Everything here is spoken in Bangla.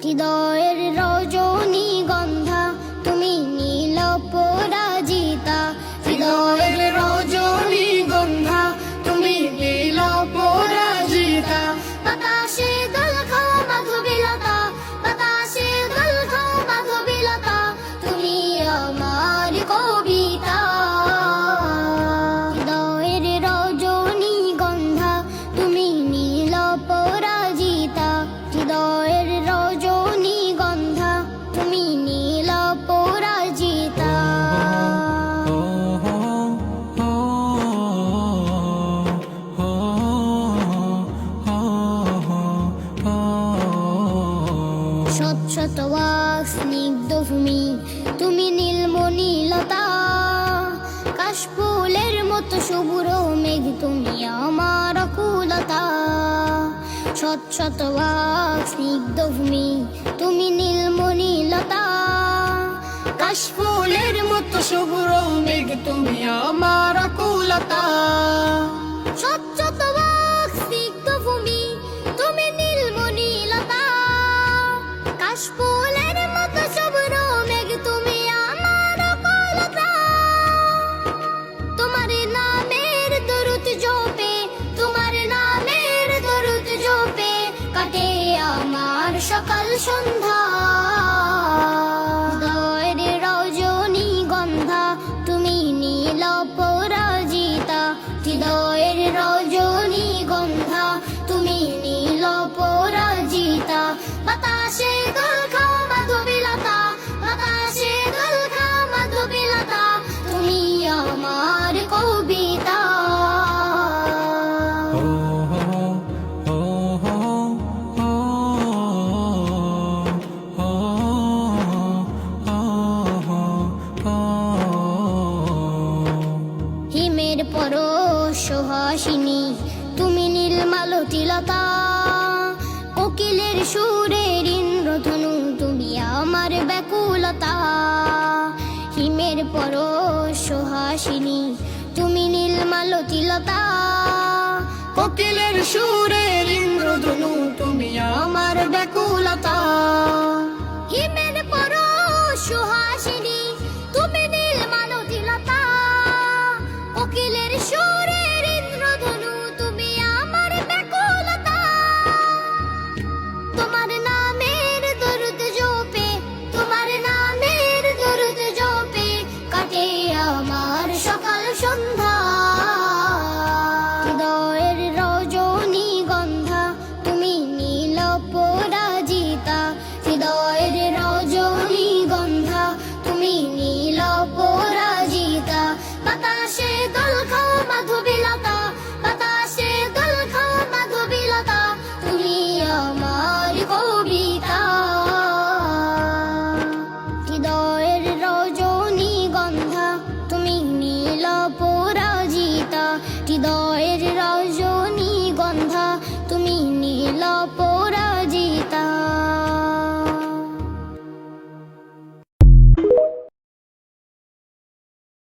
হৃদয়ের রজনীগন্ধা তুমি নীল পরাজিতা, হৃদয়ের রজনীগন্ধা তুমি নীল পরাজিতা। বাতাসে দোল খাও মাধবীলতা, বাতাসে দোল খাও মাধবীলতা, তুমি আমার কবিতা। হৃদয়ের রজনীগন্ধা তুমি নীল পরাজিতা, হৃদয়ের রজনীগন্ধা তুমি নীল পরাজিতা। শত শত ওয়াক স্নিগ্ধ ভূমি তুমি নীলমণিলতা, কাশফুলের মতো শুভ্র মেঘ তুমি আমার আকুলতা। শত শত ওয়াক স্নিগ্ধ ভূমি তুমি নীলমণিলতা, কাশফুলের মতো শুভ্র মেঘ তুমি আমার আকুলতা। শত শত ওয়াক স্নিগ্ধ ভূমি তুমি নীলমণিলতা, কাশফুলের মতো শুভ্র মেঘ তুমি আমার আকুলতা। তোমার নামের দরুদ জপে, তোমার নামের দরুদ জপে কাটে আমার সকাল সন্ধ্যা। হৃদয়ের রজনীগন্ধা তুমি নীল পরাজিতা, হৃদয়ের রজনীগন্ধা তুমি নীল পরাজিতা। বাতাসে দোল খাও মাধবীলতা, বাতাসে দোল খাও মাধবীলতা, তুমি আমার কবিতা। হিমের পরশ সুহাসিনী তুমি নীলমালতীলতা, কোকিলের সুরের ইন্দ্রধনু তুমি আমার ব্যাকুলতা। হিমের পরশ সুহাসিনী তুমি নীলমালতীলতা, কোকিলের সুরের ইন্দ্রধনু তুমি আমার ব্যাকুলতা। হিমের পরশ সুহাসিনী তুমি নীলমালতীলতা, কোকিলের সুরের ইন্দ্রধনু তুমি আমার ব্যাকুলতা। তোমার নামের দরুদ জপে, তোমার নামের দরুদ জপে কাটে আমার সকাল সন্ধ্যা। হৃদয়ের রজনীগন্ধা তুমি নীল পরাজিতা, হৃদয়ের রজনীগন্ধা তুমি নীল পরাজিতা। বাতাসে দোল খাও মাধবীলতা, বাতাসে দোল খাও মাধবীলতা, তুমি আমার কবিতা। হৃদয়ের রজনীগন্ধা তুমি নীল পরাজিতা, হৃদয়ের রজনীগন্ধা তুমি নীল